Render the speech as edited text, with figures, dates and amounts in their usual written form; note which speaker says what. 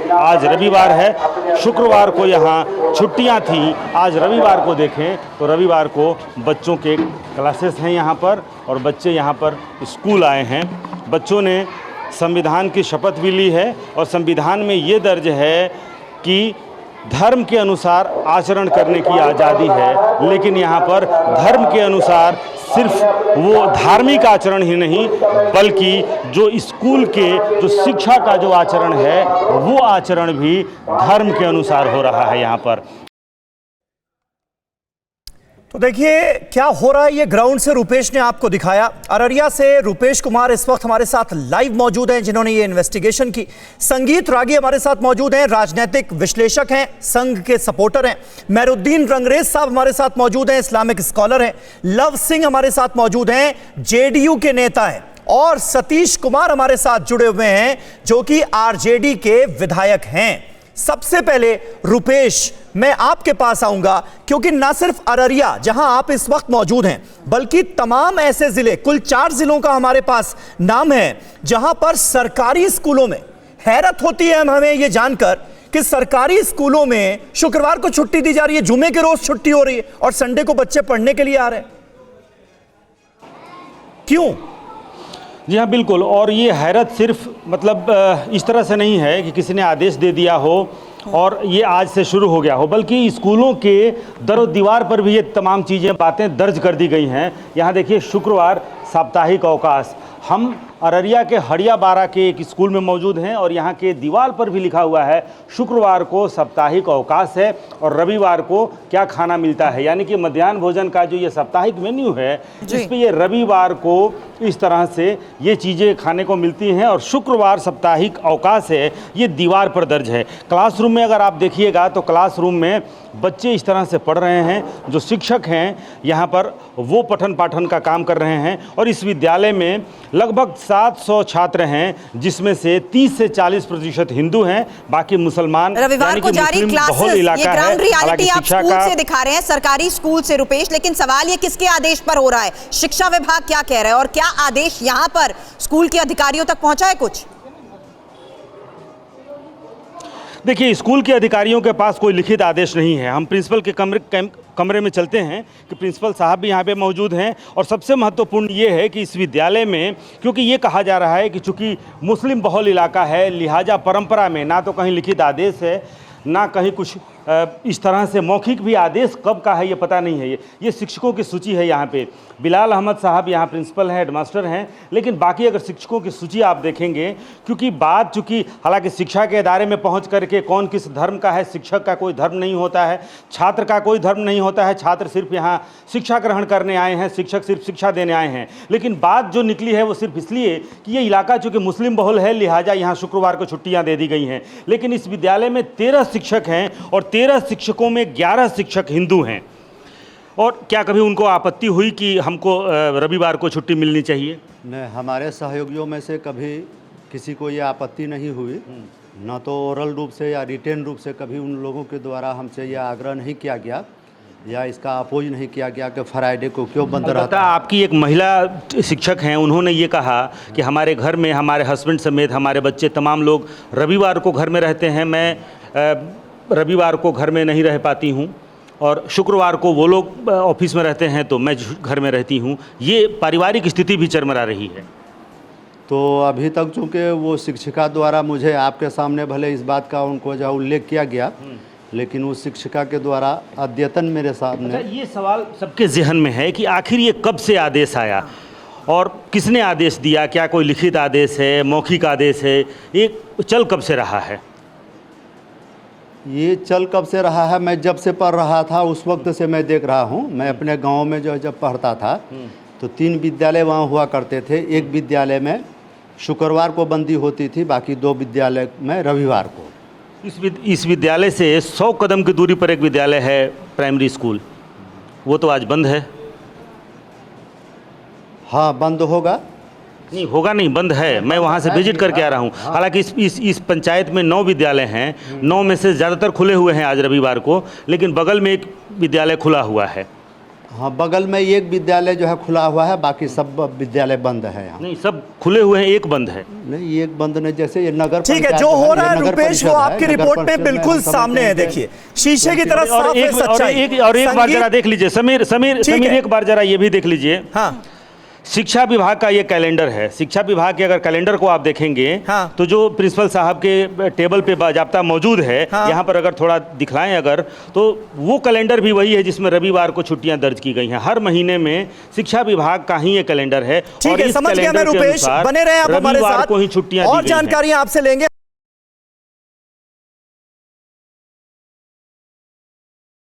Speaker 1: आज रविवार है, शुक्रवार को यहाँ छुट्टियाँ थी। आज रविवार को देखें तो रविवार को बच्चों के क्लासेस हैं यहाँ पर और बच्चे यहाँ पर स्कूल आए हैं। बच्चों ने संविधान की शपथ भी ली है और संविधान में ये दर्ज है कि धर्म के अनुसार आचरण करने की आज़ादी है, लेकिन यहाँ पर धर्म के अनुसार सिर्फ वो धार्मिक आचरण ही नहीं बल्कि जो स्कूल के जो शिक्षा का जो आचरण है वो आचरण भी धर्म के अनुसार हो रहा है यहाँ पर।
Speaker 2: तो देखिए क्या हो रहा है, ये ग्राउंड से रुपेश ने आपको दिखाया। अररिया से रुपेश कुमार इस वक्त हमारे साथ लाइव मौजूद हैं, जिन्होंने ये इन्वेस्टिगेशन की। संगीत रागी हमारे साथ मौजूद हैं, राजनीतिक विश्लेषक हैं, संघ के सपोर्टर हैं। मेहरुद्दीन रंगरेज साहब हमारे साथ मौजूद हैं, इस्लामिक स्कॉलर हैं। लव सिंह हमारे साथ मौजूद हैं, जेडीयू के नेता हैं। और सतीश कुमार हमारे साथ जुड़े हुए हैं, जो कि आरजेडी के विधायक हैं। सबसे पहले रुपेश, मैं आपके पास आऊंगा क्योंकि ना सिर्फ अररिया जहां आप इस वक्त मौजूद हैं, बल्कि तमाम ऐसे जिले, कुल 4 जिलों का हमारे पास नाम है जहां पर सरकारी स्कूलों में, हैरत होती है हमें यह जानकर कि सरकारी स्कूलों में शुक्रवार को छुट्टी दी जा रही है, जुमे के रोज छुट्टी हो रही है और संडे को बच्चे पढ़ने के लिए आ रहे हैं। क्यों?
Speaker 1: जी हाँ, बिल्कुल। और ये हैरत सिर्फ मतलब इस तरह से नहीं है कि किसी ने आदेश दे दिया हो और ये आज से शुरू हो गया हो, बल्कि स्कूलों के दरो दीवार पर भी ये तमाम चीज़ें, बातें दर्ज कर दी गई हैं। यहाँ देखिए, शुक्रवार साप्ताहिक अवकाश। हम अररिया के हड़िया बारा के एक स्कूल में मौजूद हैं और यहाँ के दीवार पर भी लिखा हुआ है शुक्रवार को साप्ताहिक अवकाश है और रविवार को क्या खाना मिलता है, यानी कि मध्याह्न भोजन का जो ये साप्ताहिक मेन्यू है इस पे ये रविवार को इस तरह से ये चीज़ें खाने को मिलती हैं और शुक्रवार साप्ताहिक अवकाश है, ये दीवार पर दर्ज है। क्लासरूम में अगर आप देखिएगा तो क्लासरूम में बच्चे इस तरह से पढ़ रहे हैं, जो शिक्षक हैं यहाँ पर वो पठन पाठन का काम कर रहे हैं और इस विद्यालय में लगभग 700 छात्र हैं, जिसमें से 30 से 40% हिंदू हैं, बाकी मुसलमान।
Speaker 3: रविवार को जारी क्लासेस, ये ग्राउंड रियलिटी आप स्कूल से दिखा रहे हैं, सरकारी स्कूल से रुपेश, लेकिन सवाल ये किसके आदेश पर हो रहा है? शिक्षा विभाग क्या कह रहा है और क्या आदेश यहाँ पर स्कूल के अधिकारियों तक पहुंचा है कुछ?
Speaker 1: देखिए, स्कूल के अधिकारियों के पास कोई लिखित आदेश नहीं है। हम प्रिंसिपल के कमरे में चलते हैं कि प्रिंसिपल साहब भी यहाँ पे मौजूद हैं और सबसे महत्वपूर्ण ये है कि इस विद्यालय में, क्योंकि ये कहा जा रहा है कि चूँकि मुस्लिम बहुल इलाका है, लिहाजा परंपरा में ना तो कहीं लिखित आदेश है ना कहीं कुछ इस तरह से मौखिक भी आदेश कब का है ये पता नहीं है। ये शिक्षकों की सूची है। यहाँ पे बिलाल अहमद साहब यहाँ प्रिंसिपल हैं, हेडमास्टर हैं, लेकिन बाकी अगर शिक्षकों की सूची आप देखेंगे, क्योंकि बात चूँकि हालांकि शिक्षा के इदारे में पहुँच करके कौन किस धर्म का है, शिक्षक का कोई धर्म नहीं होता है, छात्र का कोई धर्म नहीं होता है, छात्र सिर्फ यहाँ शिक्षा ग्रहण करने आए हैं, शिक्षक सिर्फ शिक्षा देने आए हैं। लेकिन बात जो निकली है वो सिर्फ इसलिए कि ये इलाका चूँकि मुस्लिम बहुल है, लिहाजा यहाँ शुक्रवार को छुट्टियाँ दे दी गई हैं। लेकिन इस विद्यालय में 13 शिक्षक हैं और 13 शिक्षकों में 11 शिक्षक हिंदू हैं। और क्या कभी उनको आपत्ति हुई कि हमको रविवार को छुट्टी मिलनी चाहिए?
Speaker 4: नहीं, हमारे सहयोगियों में से कभी किसी को ये आपत्ति नहीं हुई, ना तो ओरल रूप से या रिटेन रूप से कभी उन लोगों के द्वारा हमसे यह आग्रह नहीं किया गया या इसका अपोज नहीं किया गया कि फ्राइडे को क्यों बंद रहता।
Speaker 1: आपकी एक महिला शिक्षक हैं, उन्होंने ये कहा कि हमारे घर में हमारे हस्बैंड समेत हमारे बच्चे तमाम लोग रविवार को घर में रहते हैं, मैं रविवार को घर में नहीं रह पाती हूँ और शुक्रवार को वो लोग ऑफिस में रहते हैं तो मैं घर में रहती हूँ। ये पारिवारिक स्थिति भी चरमरा रही है।
Speaker 4: तो अभी तक चूँकि वो शिक्षिका द्वारा मुझे आपके सामने भले इस बात का उनको जो उल्लेख किया गया, लेकिन उस शिक्षिका के द्वारा अद्यतन मेरे सामने
Speaker 1: ये सवाल सबके जहन में है कि आखिर ये कब से आदेश आया और किसने आदेश दिया? क्या कोई लिखित आदेश है, मौखिक आदेश है? ये चल कब से रहा है?
Speaker 4: ये चल कब से रहा है, मैं जब से पढ़ रहा था उस वक्त से मैं देख रहा हूँ। मैं अपने गांव में जो जब पढ़ता था तो 3 विद्यालय वहाँ हुआ करते थे। एक विद्यालय में शुक्रवार को बंदी होती थी, बाकी 2 विद्यालय में रविवार को।
Speaker 1: इस विद्यालय से 100 कदम की दूरी पर एक विद्यालय है, प्राइमरी स्कूल, वो तो आज बंद है।
Speaker 4: हाँ, बंद होगा
Speaker 1: नहीं, होगा नहीं, बंद है। मैं वहाँ से विजिट करके आ रहा हूँ। हालांकि इस पंचायत में 9 विद्यालय हैं, 9 में से ज़्यादातर खुले हुए हैं आज रविवार को, लेकिन बगल में एक विद्यालय खुला हुआ है।
Speaker 4: हाँ, बगल में एक विद्यालय जो है खुला हुआ है, बाकी सब विद्यालय बंद है यहाँ।
Speaker 1: नहीं, सब खुले हुए हैं, एक बंद है।
Speaker 4: नहीं, एक बंद नहीं, जैसे ये नगर
Speaker 2: ठीक है,
Speaker 4: पंचायत
Speaker 2: जो हो रहा है
Speaker 4: ये नगर
Speaker 2: रुपेश वो
Speaker 4: परिषद
Speaker 2: आपकी
Speaker 4: है, नगर
Speaker 2: रिपोर्ट में
Speaker 4: परिषद में
Speaker 2: बिल्कुल
Speaker 4: हम समझते
Speaker 2: सामने है।
Speaker 4: हैं कि-
Speaker 2: देखिए शीशे की तरह
Speaker 1: और
Speaker 2: साफ है सच्चाई।
Speaker 1: एक बार जरा देख लीजिए, समीर समीर
Speaker 2: ठीक
Speaker 1: समीर
Speaker 2: है।
Speaker 1: एक बार जरा ये भी देख लीजिए।
Speaker 2: हाँ,
Speaker 1: शिक्षा विभाग का ये कैलेंडर है। शिक्षा विभाग के अगर कैलेंडर को आप देखेंगे
Speaker 2: हाँ।
Speaker 1: तो जो प्रिंसिपल साहब के टेबल पे बाजाप्ता मौजूद है,
Speaker 2: हाँ।
Speaker 1: यहाँ पर अगर थोड़ा दिखलाएं अगर, तो वो कैलेंडर भी वही है जिसमें रविवार को छुट्टियां दर्ज की गई हैं। हर महीने में शिक्षा विभाग का ही ये कैलेंडर है।
Speaker 2: ठीक है,
Speaker 1: इस
Speaker 2: समझ गया मैं
Speaker 1: कैलेंडर के
Speaker 2: रुपेश,
Speaker 1: अनुसार
Speaker 2: बने रहे आप हमारे
Speaker 1: रविवार
Speaker 2: साथ
Speaker 1: को ही छुट्टियां
Speaker 2: और
Speaker 1: दी गई हैं।
Speaker 2: जानकारियां आपसे लेंगे।